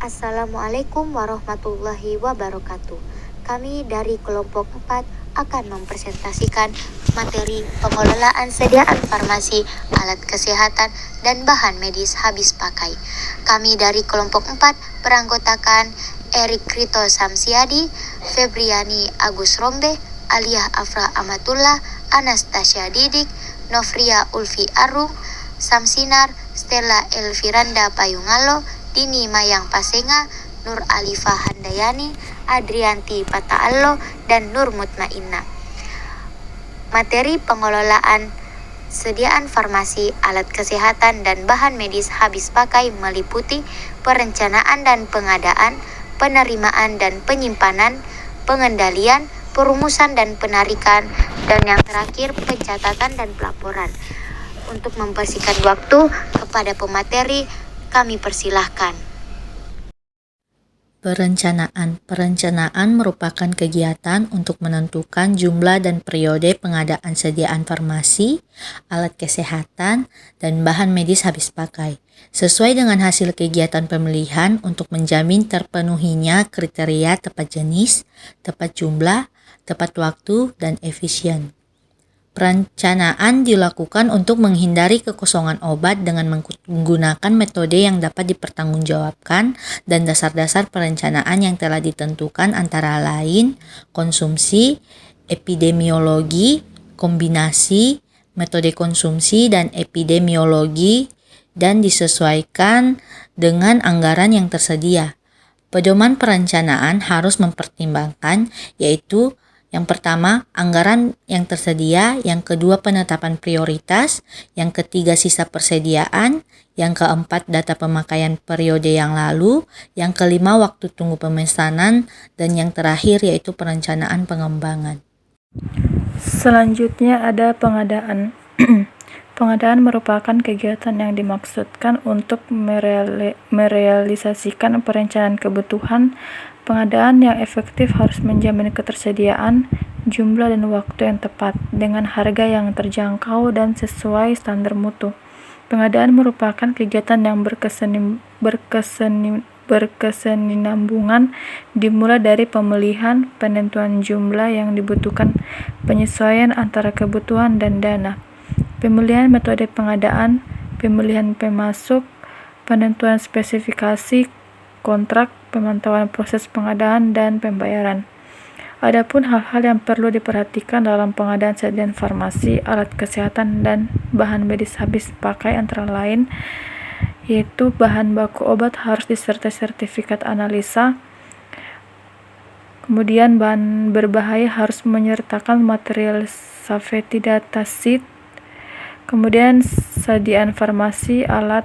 Assalamualaikum warahmatullahi wabarakatuh. Kami dari kelompok 4 akan mempresentasikan materi pengelolaan sediaan farmasi, alat kesehatan, dan bahan medis habis pakai. Kami dari kelompok 4 beranggotakan Erik Rito Samsiadi, Febriani Agus Rombe, Aliyah Afra Amatullah, Anastasia Didik, Novria Ulfi Arung, Samsinar, Stella Elviranda Payungalo, Dini Mayang Pasenga, Nur Alifah Handayani, Adrianti Pataallo, dan Nur Mutmainna. Materi pengelolaan sediaan farmasi, alat kesehatan, dan bahan medis habis pakai meliputi perencanaan dan pengadaan, penerimaan dan penyimpanan, pengendalian, perumusan dan penarikan, dan yang terakhir pencatatan dan pelaporan. Untuk mempersingkat waktu kepada pemateri, kami persilahkan. Perencanaan merupakan kegiatan untuk menentukan jumlah dan periode pengadaan sediaan farmasi, alat kesehatan, dan bahan medis habis pakai, sesuai dengan hasil kegiatan pemilihan untuk menjamin terpenuhinya kriteria tepat jenis, tepat jumlah, tepat waktu, dan efisien. Perencanaan dilakukan untuk menghindari kekosongan obat dengan menggunakan metode yang dapat dipertanggungjawabkan dan dasar-dasar perencanaan yang telah ditentukan antara lain konsumsi, epidemiologi, kombinasi, metode konsumsi dan epidemiologi, dan disesuaikan dengan anggaran yang tersedia. Pedoman perencanaan harus mempertimbangkan yaitu yang pertama, anggaran yang tersedia, yang kedua, penetapan prioritas, yang ketiga, sisa persediaan, yang keempat, data pemakaian periode yang lalu, yang kelima, waktu tunggu pemesanan, dan yang terakhir yaitu perencanaan pengembangan. Selanjutnya ada pengadaan. Pengadaan merupakan kegiatan yang dimaksudkan untuk merealisasikan perencanaan kebutuhan. Pengadaan yang efektif harus menjamin ketersediaan, jumlah dan waktu yang tepat, dengan harga yang terjangkau dan sesuai standar mutu. Pengadaan merupakan kegiatan yang berkesinambungan, dimulai dari pemilihan, penentuan jumlah yang dibutuhkan, penyesuaian antara kebutuhan dan dana, pemilihan metode pengadaan, pemilihan pemasok, penentuan spesifikasi kontrak, pemantauan proses pengadaan, dan pembayaran. Adapun hal-hal yang perlu diperhatikan dalam pengadaan sediaan farmasi, alat kesehatan, dan bahan medis habis pakai antara lain yaitu bahan baku obat harus disertai sertifikat analisa, kemudian bahan berbahaya harus menyertakan material safety data sheet, kemudian sediaan farmasi, alat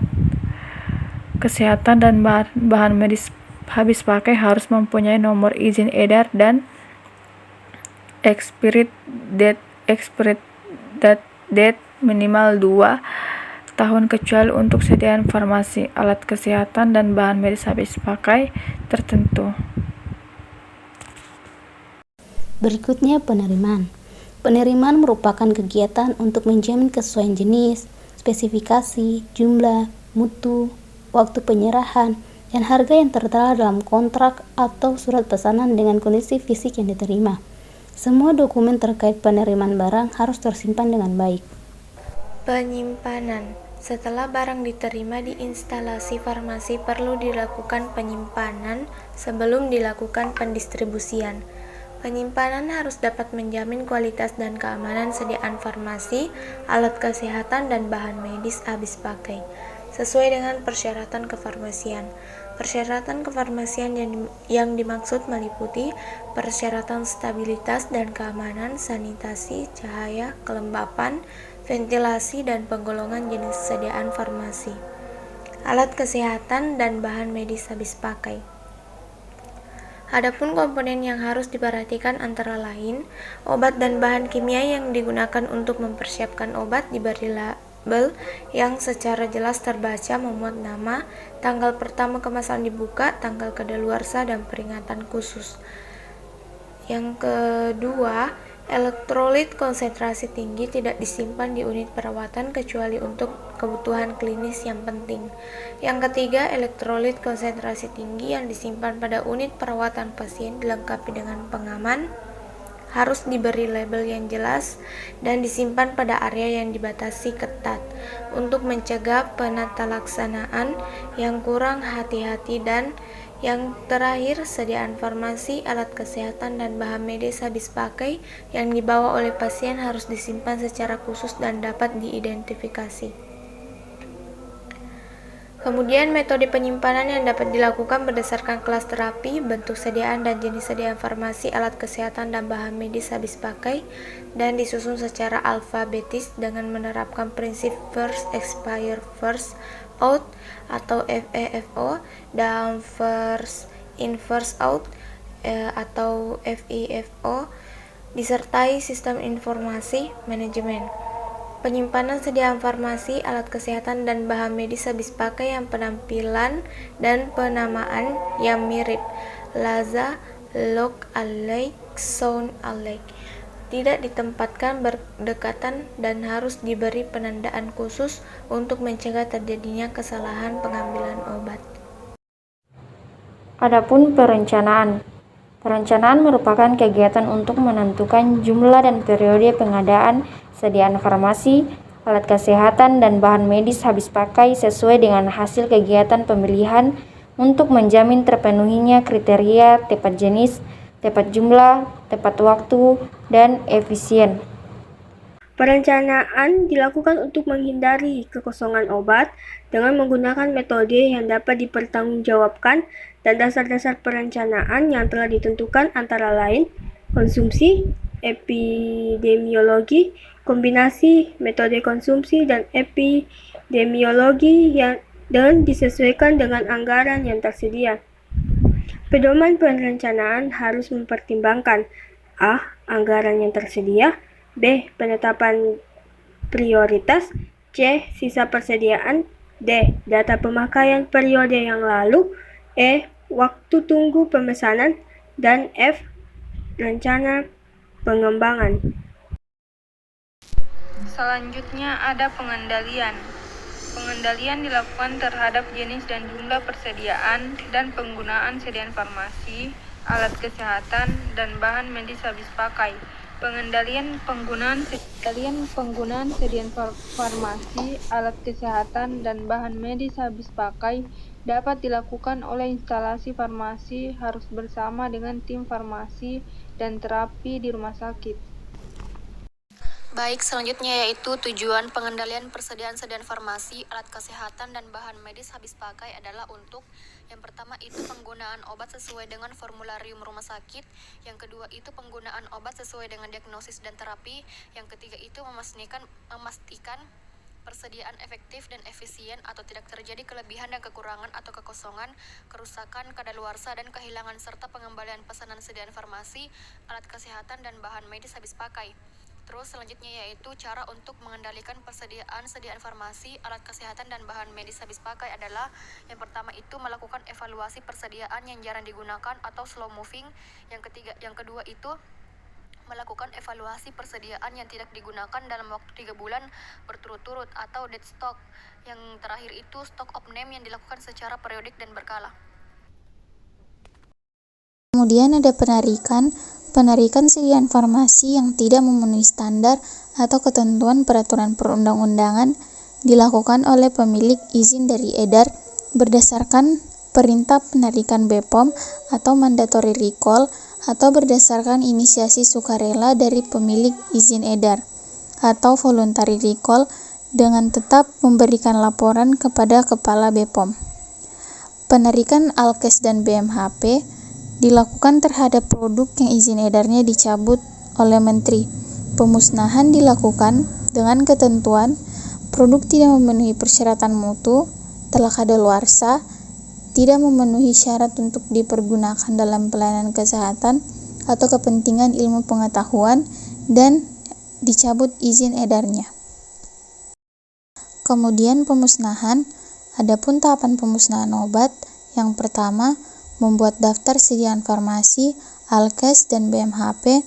kesehatan, dan bahan medis habis pakai harus mempunyai nomor izin edar dan expiry date minimal 2 tahun kecuali untuk sediaan farmasi, alat kesehatan, dan bahan medis habis pakai tertentu. Berikutnya penerimaan. Penerimaan merupakan kegiatan untuk menjamin kesesuaian jenis, spesifikasi, jumlah, mutu, waktu penyerahan, dan harga yang tertera dalam kontrak atau surat pesanan dengan kondisi fisik yang diterima. Semua dokumen terkait penerimaan barang harus tersimpan dengan baik. Penyimpanan. Setelah barang diterima di instalasi farmasi, perlu dilakukan penyimpanan sebelum dilakukan pendistribusian. Penyimpanan harus dapat menjamin kualitas dan keamanan sediaan farmasi, alat kesehatan, dan bahan medis habis pakai, sesuai dengan persyaratan kefarmasian. Persyaratan kefarmasian yang dimaksud meliputi persyaratan stabilitas dan keamanan, sanitasi, cahaya, kelembapan, ventilasi, dan penggolongan jenis sediaan farmasi, alat kesehatan, dan bahan medis habis pakai. Adapun komponen yang harus diperhatikan antara lain, obat dan bahan kimia yang digunakan untuk mempersiapkan obat diberi label yang secara jelas terbaca memuat nama, tanggal pertama kemasan dibuka, tanggal kadaluarsa, dan peringatan khusus. Yang kedua, Elektrolit konsentrasi tinggi tidak disimpan di unit perawatan kecuali untuk kebutuhan klinis yang penting. Yang ketiga, elektrolit konsentrasi tinggi yang disimpan pada unit perawatan pasien dilengkapi dengan pengaman, harus diberi label yang jelas, dan disimpan pada area yang dibatasi ketat untuk mencegah penatalaksanaan yang kurang hati-hati. Dan yang terakhir, sediaan farmasi, alat kesehatan, dan bahan medis habis pakai yang dibawa oleh pasien harus disimpan secara khusus dan dapat diidentifikasi. Kemudian, metode penyimpanan yang dapat dilakukan berdasarkan kelas terapi, bentuk sediaan dan jenis sediaan farmasi, alat kesehatan, dan bahan medis habis pakai, dan disusun secara alfabetis dengan menerapkan prinsip first expire first out atau FEFO dan first in first out atau FIFO, disertai sistem informasi manajemen. Penyimpanan sediaan farmasi, alat kesehatan, dan bahan medis habis pakai yang penampilan dan penamaan yang mirip, laza, look alike, sound alike, tidak ditempatkan berdekatan dan harus diberi penandaan khusus untuk mencegah terjadinya kesalahan pengambilan obat. Adapun perencanaan. Perencanaan merupakan kegiatan untuk menentukan jumlah dan periode pengadaan sediaan farmasi, alat kesehatan, dan bahan medis habis pakai sesuai dengan hasil kegiatan pemilihan untuk menjamin terpenuhinya kriteria tepat jenis, tepat jumlah, tepat waktu, dan efisien. Perencanaan dilakukan untuk menghindari kekosongan obat dengan menggunakan metode yang dapat dipertanggungjawabkan, dan dasar-dasar perencanaan yang telah ditentukan antara lain konsumsi, epidemiologi, kombinasi metode konsumsi dan epidemiologi dan disesuaikan dengan anggaran yang tersedia. Pedoman perencanaan harus mempertimbangkan A. Anggaran yang tersedia, B. Penetapan prioritas, C. Sisa persediaan, D. Data pemakaian periode yang lalu, E. Waktu tunggu pemesanan, dan F. Rencana pengembangan. Selanjutnya ada pengendalian. Pengendalian dilakukan terhadap jenis dan jumlah persediaan dan penggunaan sediaan farmasi, alat kesehatan, dan bahan medis habis pakai. Pengendalian penggunaan sediaan farmasi, alat kesehatan, dan bahan medis habis pakai dapat dilakukan oleh instalasi farmasi harus bersama dengan tim farmasi dan terapi di rumah sakit. Baik, selanjutnya yaitu tujuan pengendalian persediaan farmasi, alat kesehatan, dan bahan medis habis pakai adalah untuk yang pertama itu penggunaan obat sesuai dengan formularium rumah sakit, yang kedua itu penggunaan obat sesuai dengan diagnosis dan terapi, yang ketiga itu memastikan persediaan efektif dan efisien atau tidak terjadi kelebihan dan kekurangan atau kekosongan, kerusakan, kadaluarsa, dan kehilangan serta pengembalian pesanan sediaan farmasi, alat kesehatan, dan bahan medis habis pakai. Terus selanjutnya yaitu cara untuk mengendalikan persediaan farmasi, alat kesehatan, dan bahan medis habis pakai adalah yang pertama itu melakukan evaluasi persediaan yang jarang digunakan atau slow moving, yang kedua itu melakukan evaluasi persediaan yang tidak digunakan dalam waktu 3 bulan berturut-turut atau dead stock, yang terakhir itu stock of name yang dilakukan secara periodik dan berkala. Kemudian ada penarikan sediaan farmasi yang tidak memenuhi standar atau ketentuan peraturan perundang-undangan dilakukan oleh pemilik izin dari edar berdasarkan perintah penarikan BPOM atau mandatory recall atau berdasarkan inisiasi sukarela dari pemilik izin edar atau voluntary recall dengan tetap memberikan laporan kepada Kepala BPOM. Penarikan Alkes dan BMHP dilakukan terhadap produk yang izin edarnya dicabut oleh Menteri. Pemusnahan dilakukan dengan ketentuan produk tidak memenuhi persyaratan mutu, telah kadaluarsa, tidak memenuhi syarat untuk dipergunakan dalam pelayanan kesehatan atau kepentingan ilmu pengetahuan, dan dicabut izin edarnya. Kemudian pemusnahan, adapun tahapan pemusnahan obat, yang pertama membuat daftar sediaan farmasi, Alkes, dan BMHP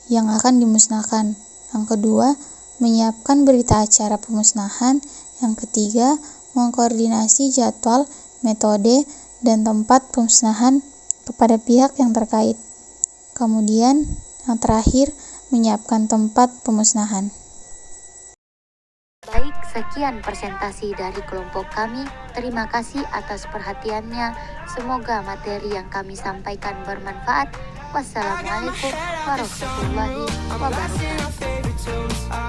yang akan dimusnahkan. Yang kedua, menyiapkan berita acara pemusnahan. Yang ketiga, mengkoordinasi jadwal, metode, dan tempat pemusnahan kepada pihak yang terkait. Kemudian, yang terakhir, menyiapkan tempat pemusnahan. Baik, sekian presentasi dari kelompok kami. Terima kasih atas perhatiannya. Semoga materi yang kami sampaikan bermanfaat. Wassalamualaikum warahmatullahi wabarakatuh.